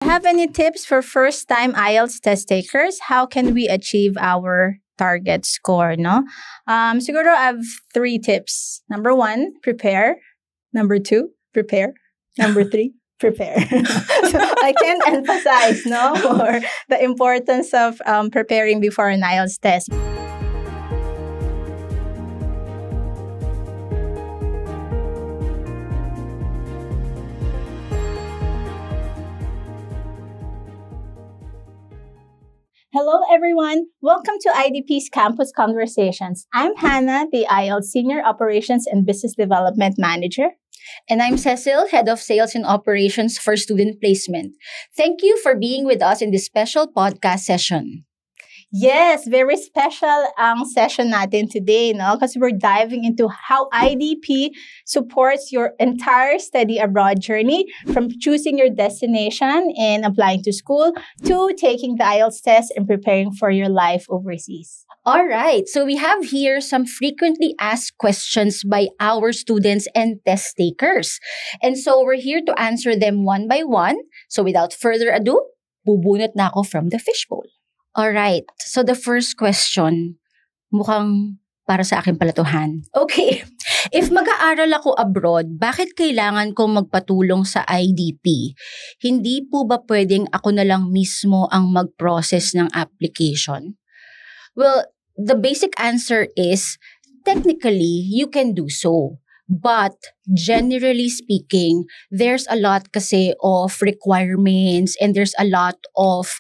have any tips for first-time IELTS test takers? How can we achieve our target score, no? Siguro I have 3 tips. Number 1, prepare. Number 2, prepare. Number 3, prepare. So I can't emphasize, no, more the importance of preparing before an IELTS test. Hello, everyone. Welcome to IDP's Campus Conversations. I'm Hannah, the IELTS Senior Operations and Business Development Manager. And I'm Cecil, Head of Sales and Operations for Student Placement. Thank you for being with us in this special podcast session. Yes, very special ang session natin today, no? Because we're diving into how IDP supports your entire study abroad journey, from choosing your destination and applying to school to taking the IELTS test and preparing for your life overseas. All right, so we have here some frequently asked questions by our students and test takers. And so we're here to answer them one by one. So without further ado, bubunot na ako from the fishbowl. All right, so the first question, mukhang para sa akin pala to, Han. Okay, if mag-aaral ako abroad, bakit kailangan kong magpatulong sa IDP? Hindi po ba pwedeng ako na lang mismo ang mag-process ng application? Well, the basic answer is, technically, you can do so. But generally speaking, there's a lot kasi of requirements and there's a lot of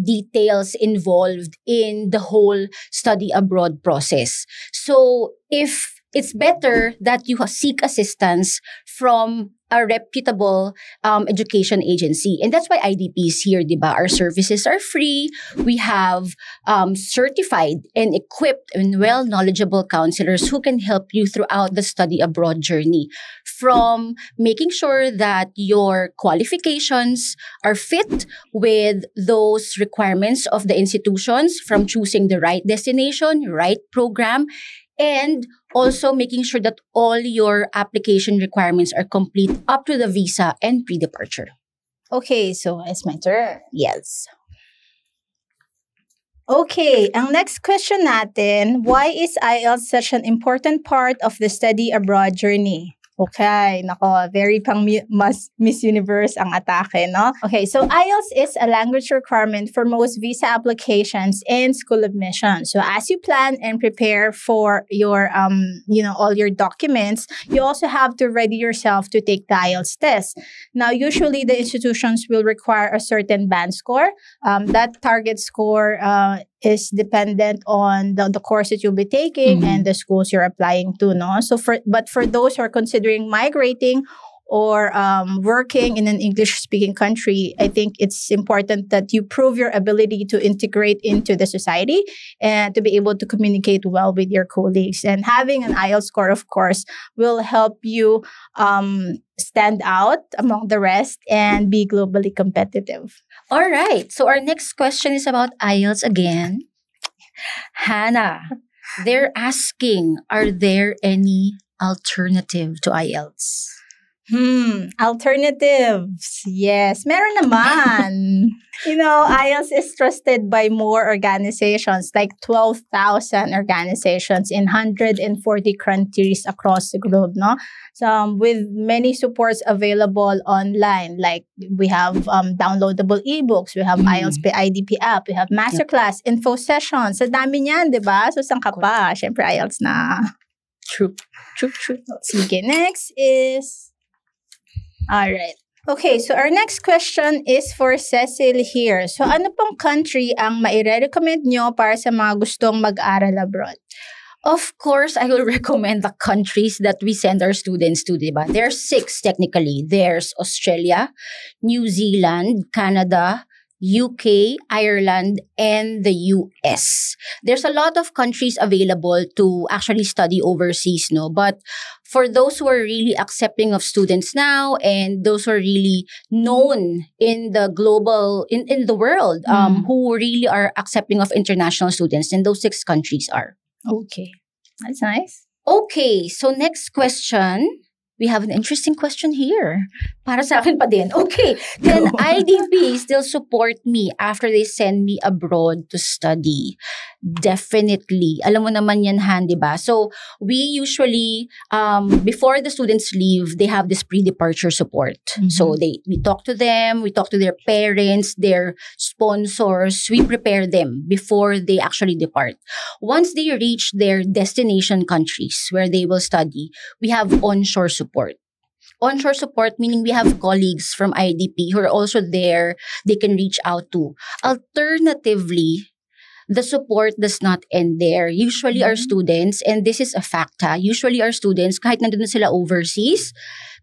details involved in the whole study abroad process. So if it's better that you seek assistance from a reputable education agency. And that's why IDP is here, diba? Our services are free. We have certified and equipped and well-knowledgeable counselors who can help you throughout the study abroad journey. From making sure that your qualifications are fit with those requirements of the institutions, from choosing the right destination, right program, and also making sure that all your application requirements are complete up to the visa and pre-departure. Okay, so it's my turn. Yes. Okay, ang next question natin, why is IELTS such an important part of the study abroad journey? Okay, nako, very pang Miss Universe ang atake, no? Okay, so IELTS is a language requirement for most visa applications and school admission. So as you plan and prepare for your, all your documents, you also have to ready yourself to take the IELTS test. Now, usually the institutions will require a certain band score. That target score is dependent on the course that you'll be taking and the schools you're applying to, no? So for those who are considering migrating or working in an English-speaking country, I think it's important that you prove your ability to integrate into the society and to be able to communicate well with your colleagues. And having an IELTS score, of course, will help you stand out among the rest and be globally competitive. All right. So our next question is about IELTS again. Hannah, they're asking, are there any alternative to IELTS? Alternatives. Yes, meron naman. IELTS is trusted by more organizations, like 12,000 organizations in 140 countries across the globe, no? So, with many supports available online, like we have downloadable ebooks, we have IELTS by IDP app, we have masterclass, info sessions. Sa dami niyan, di ba? So, saan ka pa? Siyempre, IELTS na. True. Sige, next is... All right. Okay, so our next question is for Cecil here. So ano pong country ang maire-recommend nyo para sa mga gustong mag-aral abroad? Of course, I will recommend the countries that we send our students to, diba? There are 6 technically. There's Australia, New Zealand, Canada, UK, Ireland, and the US. There's a lot of countries available to actually study overseas, no? But for those who are really accepting of students now and those who are really known in the global, in the world, who really are accepting of international students, then those 6 countries are. Okay. That's nice. Okay, so next question. we have an interesting question here. Para sa akin pa din. Okay. Can IDP still support me after they send me abroad to study? Definitely. Alam mo naman yan, Han, di ba? So, we usually, before the students leave, they have this pre-departure support. Mm-hmm. So, we talk to them, we talk to their parents, their sponsors, we prepare them before they actually depart. Once they reach their destination countries where they will study, we have onshore support. Onshore support meaning we have colleagues from IDP who are also there they can reach out to. Alternatively, the support does not end there. Usually our students, and this is a fact usually our students, kahit nandun na sila overseas,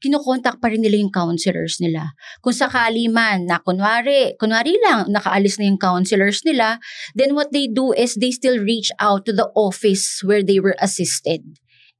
kinokontak pa rin nila yung counselors nila. Kung sakali man na kunwari lang, nakaalis na yung counselors nila, then what they do is they still reach out to the office where they were assisted.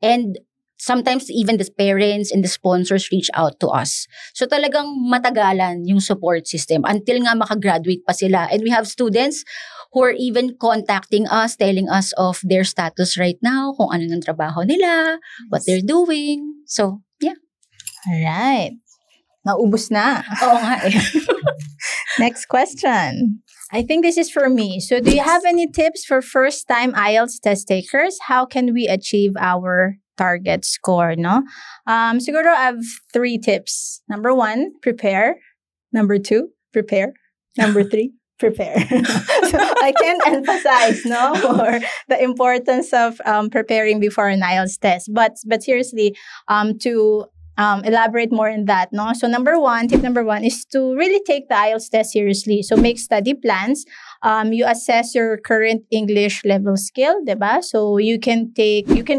And sometimes even the parents and the sponsors reach out to us. So talagang matagalan yung support system until nga makagraduate pa sila. And we have students who are even contacting us, telling us of their status right now, kung ano ng trabaho nila, what they're doing. So, yeah. Alright. Naubos na. Oo nga eh. Next question. I think this is for me. So, do you have any tips for first-time IELTS test takers? How can we achieve our target score, no? Siguro I have 3 tips. Number 1, prepare. Number 2, prepare. Number 3, prepare. So I can't emphasize, no, more the importance of preparing before an IELTS test. But seriously, to elaborate more on that, no? So tip number one is to really take the IELTS test seriously. So make study plans. You assess your current English level skill, diba? So you can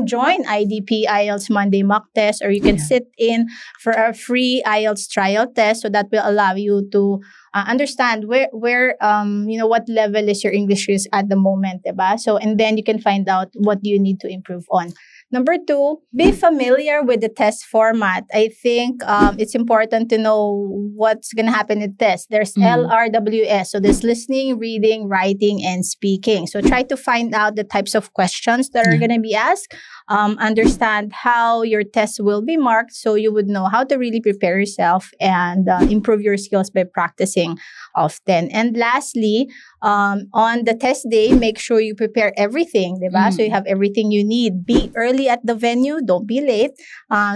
join IDP IELTS Monday mock test, or you can sit in for a free IELTS trial test. So that will allow you to understand where what level is your English is at the moment, diba? So, and then you can find out what you need to improve on. Number 2, be familiar with the test format. I think it's important to know what's going to happen in test. There's LRWS. So there's listening, reading, writing, and speaking. So try to find out the types of questions that are going to be asked. Understand how your test will be marked so you would know how to really prepare yourself and improve your skills by practicing often. And lastly, on the test day, make sure you prepare everything, diba? So you have everything you need. Be early at the venue, don't be late.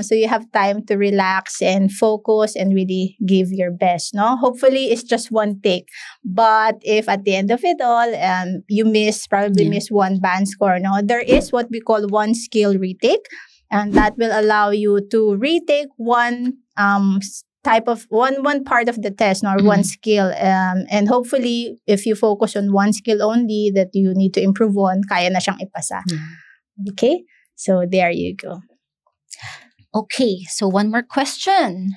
So you have time to relax and focus and really give your best, no? Hopefully, it's just one take. But if at the end of it all, you probably miss one band score, no? There is what we call one skill retake, and that will allow you to retake one type of one part of the test, or one skill, and hopefully if you focus on one skill only that you need to improve on, kaya na siyang ipasa. Okay, so there you go. Okay, so one more question.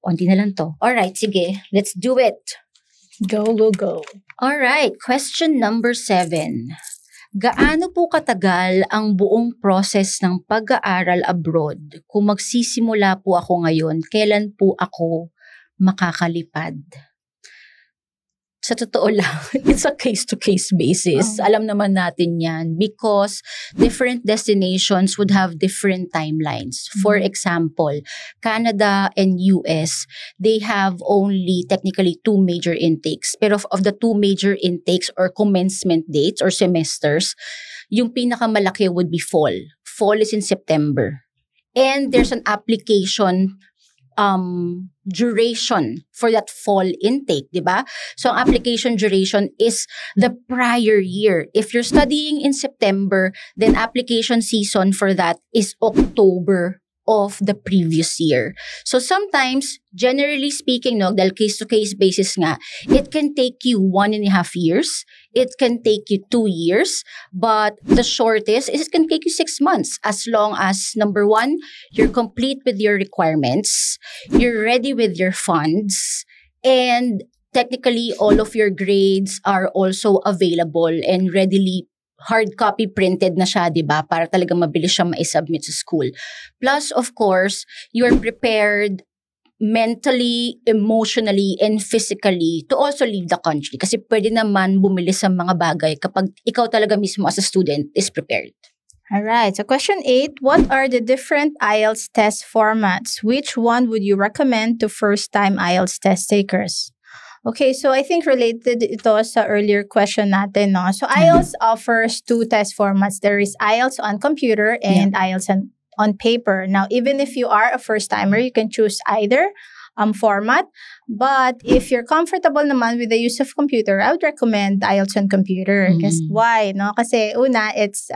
Konti na lang to. Alright, sige, let's do it. Go. Alright, question number 7. Gaano po katagal ang buong process ng pag-aaral abroad? Kung magsisimula po ako ngayon, kailan po ako makakalipad? Sa totoo lang, it's a case-to-case basis. Alam naman natin yan because different destinations would have different timelines. For example, Canada and US, they have only technically 2 major intakes. Pero of the 2 major intakes or commencement dates or semesters, yung pinakamalaki would be fall. Fall is in September. And there's an application duration for that fall intake, di ba? So, ang application duration is the prior year. If you're studying in September, then application season for that is October of the previous year. So, sometimes, generally speaking, no, dahil case-to-case basis nga, it can take you 1.5 years. It can take you 2 years. But the shortest is it can take you 6 months. As long as, number 1, you're complete with your requirements, you're ready with your funds, and technically, all of your grades are also available and readily hard copy printed na siya, di ba? Para talaga mabilis siya ma-submit sa school. Plus, of course, you are prepared mentally, emotionally, and physically to also leave the country. Kasi pwede naman bumili sa mga bagay kapag ikaw talaga mismo as a student is prepared. All right. So question 8, what are the different IELTS test formats? Which one would you recommend to first-time IELTS test takers? Okay, so I think related ito sa earlier question natin, no? So IELTS offers 2 test formats. There is IELTS on computer and IELTS on paper. Now, even if you are a first-timer, you can choose either format. But if you're comfortable naman with the use of computer, I would recommend IELTS on computer. Because why? No? Kasi una, it's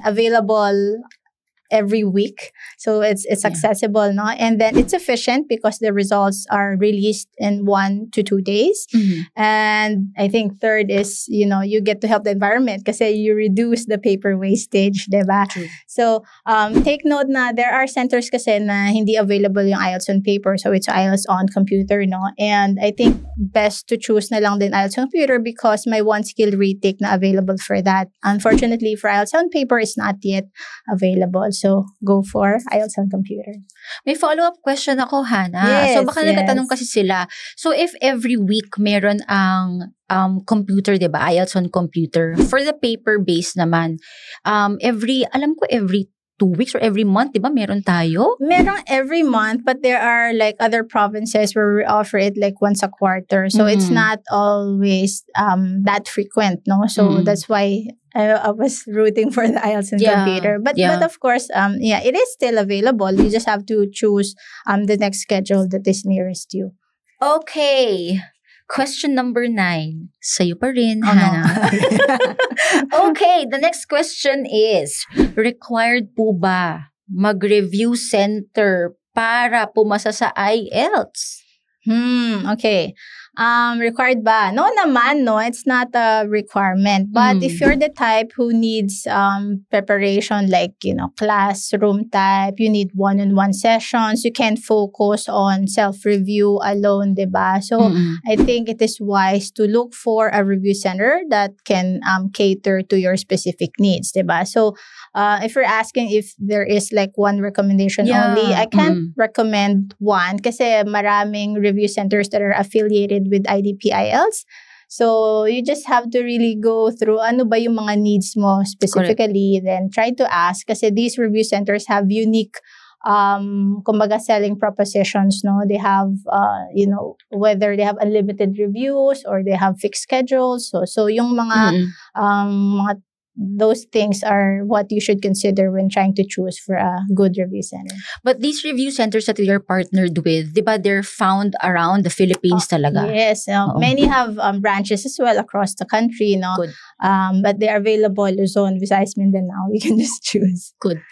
available every week. So it's accessible, no? And then it's efficient because the results are released in 1 to 2 days. And I think third is, you get to help the environment kasi you reduce the paper wastage, diba? True. So take note na there are centers kasi na hindi available yung IELTS on paper. So it's IELTS on computer, no? And I think best to choose na lang din IELTS on computer because may one skill retake na available for that. Unfortunately, for IELTS on paper, it's not yet available. So, go for IELTS on computer. May follow-up question ako, Hana. Yes, so, baka nagtatanong kasi sila. So, if every week meron ang computer, diba? IELTS on computer. For the paper-based naman, every 2 weeks or every month, diba? Meron tayo? Meron every month, but there are like other provinces where we offer it like once a quarter. So, it's not always that frequent, no? So, that's why I was rooting for the IELTS on computer. But of course, it is still available. You just have to choose the next schedule that is nearest you. Okay. Question number 9. Sa'yo pa rin, Oh, Hana. no. Okay, the next question is, required po ba mag-review center para pumasa sa IELTS? Okay. Required ba? No naman, no. It's not a requirement. But if you're the type who needs preparation like, classroom type, you need one-on-one sessions, you can focus on self-review alone, diba? So, I think it is wise to look for a review center that can cater to your specific needs, diba? So, if you're asking if there is like one recommendation only, I can't recommend one kasi maraming review centers that are affiliated with IDP IELTS. So, you just have to really go through ano ba yung mga needs mo specifically, then try to ask kasi these review centers have unique kumbaga selling propositions, no? They have, whether they have unlimited reviews or they have fixed schedules. So yung mga those things are what you should consider when trying to choose for a good review center. But these review centers that we are partnered with, diba, they're found around the Philippines talaga? Yes. Many have branches as well across the country, no? Good. But they're available Luzon, Visayas, Mindanao. You can just choose. Good.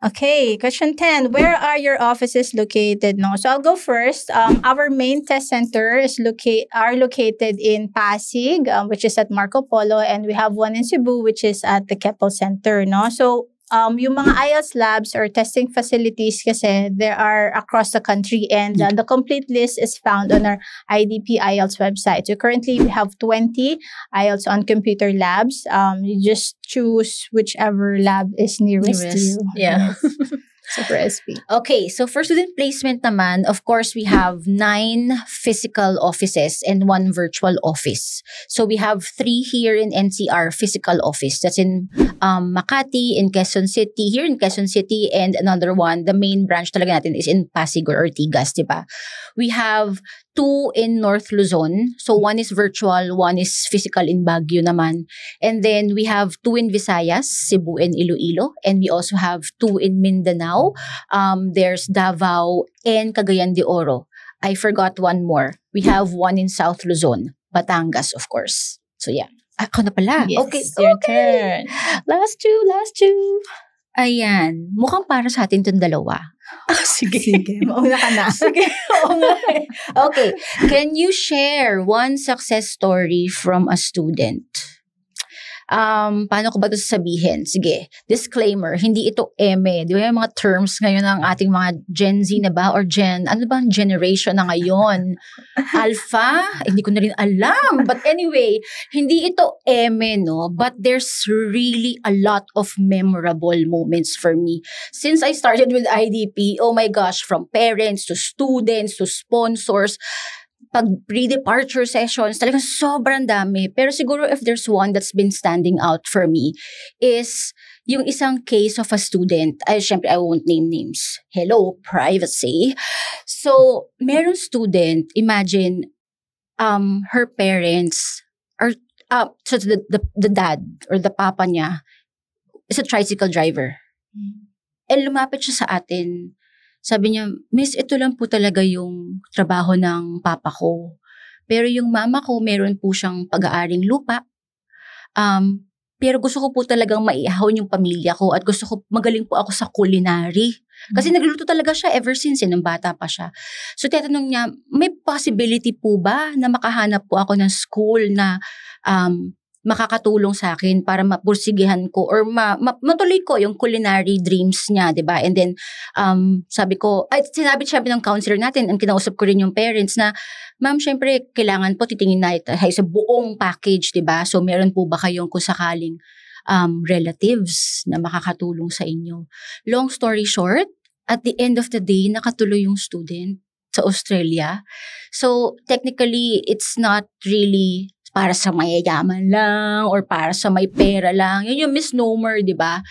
Okay. Question 10. Where are your offices located? No? So I'll go first. Our main test center is located in Pasig, which is at Marco Polo, and we have one in Cebu, which is at the Keppel Center, no? So, yung mga IELTS labs or testing facilities kasi there are across the country and the complete list is found on our IDP IELTS website. So, currently, we have 20 IELTS on computer labs. You just choose whichever lab is nearest to you. Yeah. Super SP. Okay, so for student placement naman, of course, we have 9 physical offices and 1 virtual office. So we have 3 here in NCR physical office. That's in Makati, in Quezon City, here in Quezon City, and another one, the main branch talaga natin is in Pasig or Ortigas, diba? We have 2 in North Luzon. So 1 is virtual, 1 is physical in Baguio naman. And then we have 2 in Visayas, Cebu and Iloilo. And we also have 2 in Mindanao. There's Davao and Cagayan de Oro. I forgot one more. We have 1 in South Luzon, Batangas, of course. So yeah. Ako na pala. Yes, okay. your turn. Last two. Ayan. Mukhang para sa atin itong dalawa. Sige. Mauna ka na. Sige. Oo nga eh. Okay. Can you share one success story from a student? Paano ko ba ito sasabihin? Sige. Disclaimer, hindi ito eme. Di ba yung mga terms ngayon ng ating mga Gen Z na ba? Or ano ba ang generation na ngayon? Alpha? Hindi ko na rin alam. But anyway, hindi ito eme, no? But there's really a lot of memorable moments for me. Since I started with IDP, oh my gosh, from parents to students to sponsors, pag pre-departure sessions, talagang sobrang dami. Pero siguro if there's one that's been standing out for me is yung isang case of a student. Syempre, I won't name names. Hello, privacy. So, meron student, imagine, her parents are, so the dad or the papa niya is a tricycle driver. And lumapit siya sa atin. Sabi niya, Miss, ito lang po talaga yung trabaho ng papa ko. Pero yung mama ko, meron po siyang pag-aaring lupa. Pero gusto ko po talagang maiahon yung pamilya ko at gusto ko, magaling po ako sa culinary. Kasi nagluluto talaga siya ever since, nung bata pa siya. So, tinatanong niya, may possibility po ba na makahanap po ako ng school na makakatulong sa akin para mapursigihan ko or matuloy ko yung culinary dreams niya, diba? And then, sinabi ng counselor natin, ang kinausap ko rin yung parents na, ma'am, syempre, kailangan po titingin na ito sa buong package, diba? So, meron po ba kayong kung sakaling relatives na makakatulong sa inyo? Long story short, at the end of the day, nakatuloy yung student sa Australia. So, technically, it's not really para sa mayayaman lang or para sa may pera lang. Yun yung misnomer, di ba?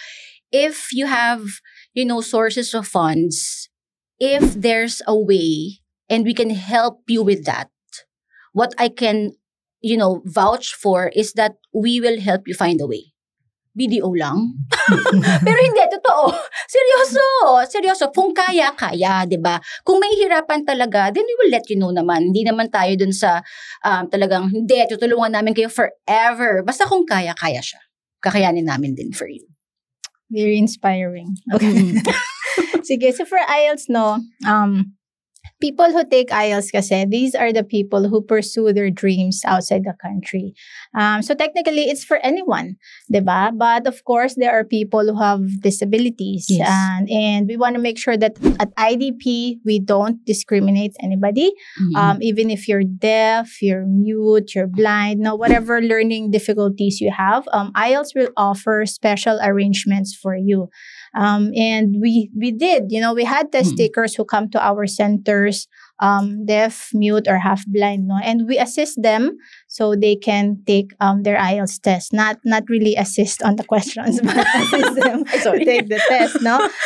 If you have, sources of funds, if there's a way and we can help you with that, what I can, vouch for is that we will help you find a way. BDO lang. Pero hindi, totoo. Seryoso. Kung kaya, di ba? Kung may hirapan talaga, then we will let you know naman. Hindi naman tayo dun sa talagang, hindi, tutulungan namin kayo forever. Basta kung kaya siya. Kakayanin namin din for you. Very inspiring. Okay. Sige, so for IELTS, people who take IELTS kasi, these are the people who pursue their dreams outside the country. So technically, it's for anyone, diba? But of course, there are people who have disabilities. Yes. And we want to make sure that at IDP, we don't discriminate anybody. Even if you're deaf, you're mute, you're blind, whatever learning difficulties you have, IELTS will offer special arrangements for you. And we did, we had test takers who come to our centers, deaf, mute, or half blind, and we assist them so they can take their IELTS test. Not really assist on the questions, but assist them to take the test,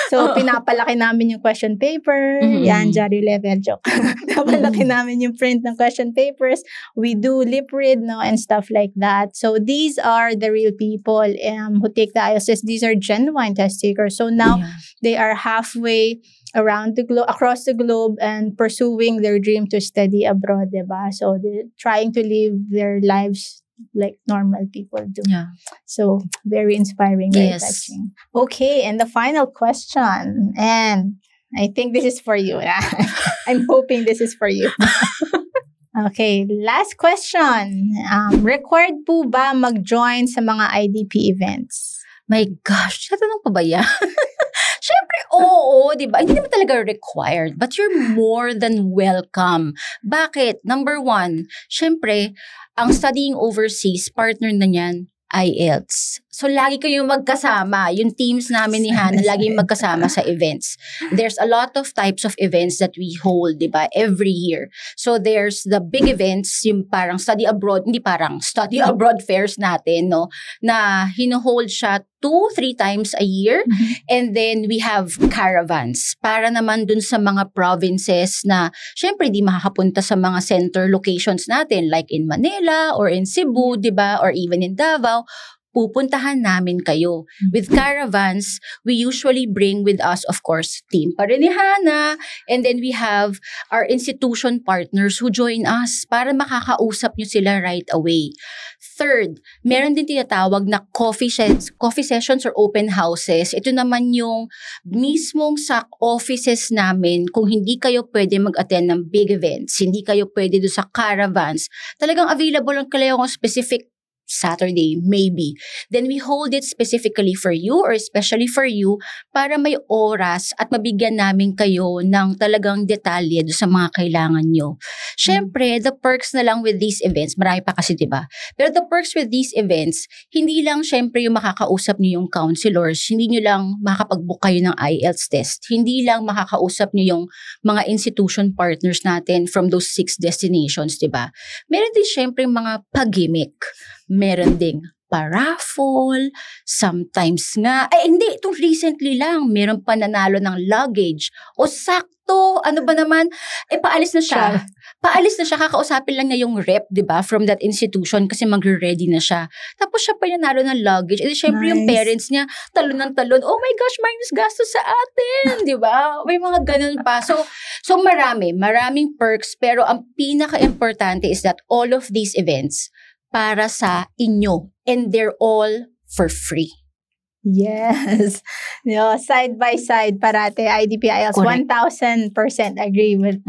So pinapalaki namin yung question paper, yan, Jari level joke. Pinapalaki namin yung print ng question papers. We do lip read, and stuff like that. So these are the real people who take the IELTS test. These are genuine test takers. So now they are halfway around the globe, across the globe, and pursuing their dream to study abroad, diba? So they're trying to live their lives like normal people do. Yeah. So very inspiring, very touching. Okay, and the final question, and I think this is for you. I'm hoping this is for you. Okay, last question. Required po ba mag-join sa mga IDP events? My gosh, natanong pa ba yan? Siyempre, oo, di ba? Hindi naman talaga required, but you're more than welcome. Bakit? Number one, siyempre, ang studying overseas, partner na niyan, IELTS. So, lagi kayong magkasama. Yung teams namin ni Hannah, lagi magkasama sa events. There's a lot of types of events that we hold, di ba, every year. So, there's the big events, yung parang study abroad, hindi parang study abroad fairs natin, na hino-hold siya 2-3 times a year. And then, we have caravans para naman dun sa mga provinces na, syempre, di makakapunta sa mga center locations natin, like in Manila or in Cebu, di ba, or even in Davao. Pupuntahan namin kayo. With caravans, we usually bring with us, of course, team pa rin ni Hannah. And then we have our institution partners who join us para makakausap nyo sila right away. Third, meron din tinatawag na coffee sessions or open houses. Ito naman yung mismong sa offices namin, kung hindi kayo pwede mag-attend ng big events, hindi kayo pwede do sa caravans, talagang available lang kayo ng specific Saturday, maybe. Then we hold it specifically for you or especially for you para may oras at mabigyan namin kayo ng talagang detalye sa mga kailangan nyo. Syempre, the perks na lang with these events, marami pa kasi diba? Pero the perks with these events, hindi lang syempre yung makakausap nyo yung counselors, hindi nyo lang makakapag-book kayo ng IELTS test, hindi lang makakausap nyo yung mga institution partners natin from those 6 destinations, diba? Meron din syempre mga pag-gimmick. Meron ding paraffle, sometimes nga, hindi, itong recently lang, meron pa nanalo ng luggage, o sakto, ano ba naman, paalis na siya, kakausapin lang niya yung rep, diba, from that institution, kasi magre-ready na siya, tapos siya pa nanalo ng luggage, syempre yung parents niya, talon ng talon, oh my gosh, minus gastos sa atin, diba, may mga ganun pa, so maraming perks, pero ang pinaka-importante is that all of these events, para sa inyo. And they're all for free. Yes. Side by side parate IDP IELTS. 1,000% agree with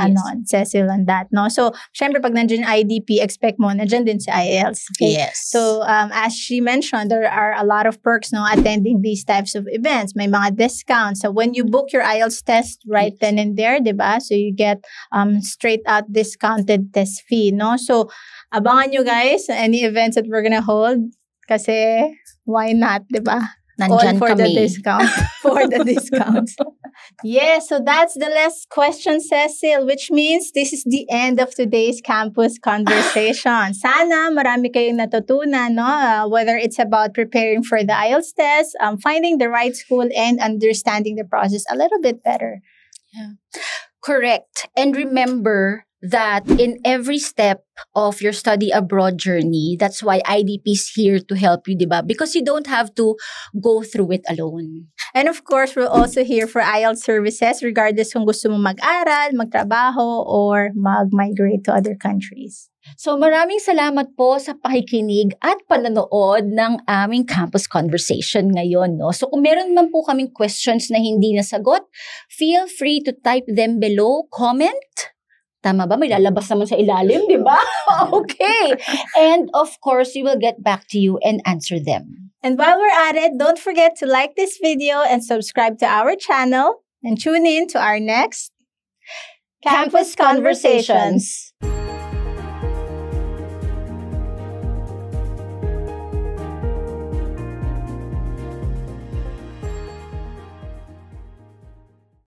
Cecil on that. No? So, syempre pag nandiyan IDP, expect mo nandiyan din si IELTS. Okay? Yes. So, as she mentioned, there are a lot of perks attending these types of events. May mga discounts. So, when you book your IELTS test right then and there, diba? So, you get straight out discounted test fee. No? So, abangan nyo guys any events that we're gonna hold kasi why not, diba? Nandyan all for kami. The discount. For the discounts. Yeah, so that's the last question, Cecil, which means this is the end of today's campus conversation. Sana marami kayong natutunan, no? Whether it's about preparing for the IELTS test, finding the right school, and understanding the process a little bit better. Yeah. Correct. And remember that in every step of your study abroad journey, that's why IDP is here to help you, diba? Because you don't have to go through it alone. And of course, we're also here for IELTS services regardless kung gusto mo mag-aral, magtrabaho, or mag-migrate to other countries. So maraming salamat po sa pakikinig at panonood ng aming campus conversation ngayon. No? So kung meron man po kaming questions na hindi nasagot, feel free to type them below, comment. Tama ba? May lalabas naman sa ilalim, di ba? Okay. And of course, we will get back to you and answer them. And while we're at it, don't forget to like this video and subscribe to our channel and tune in to our next Campus Conversations.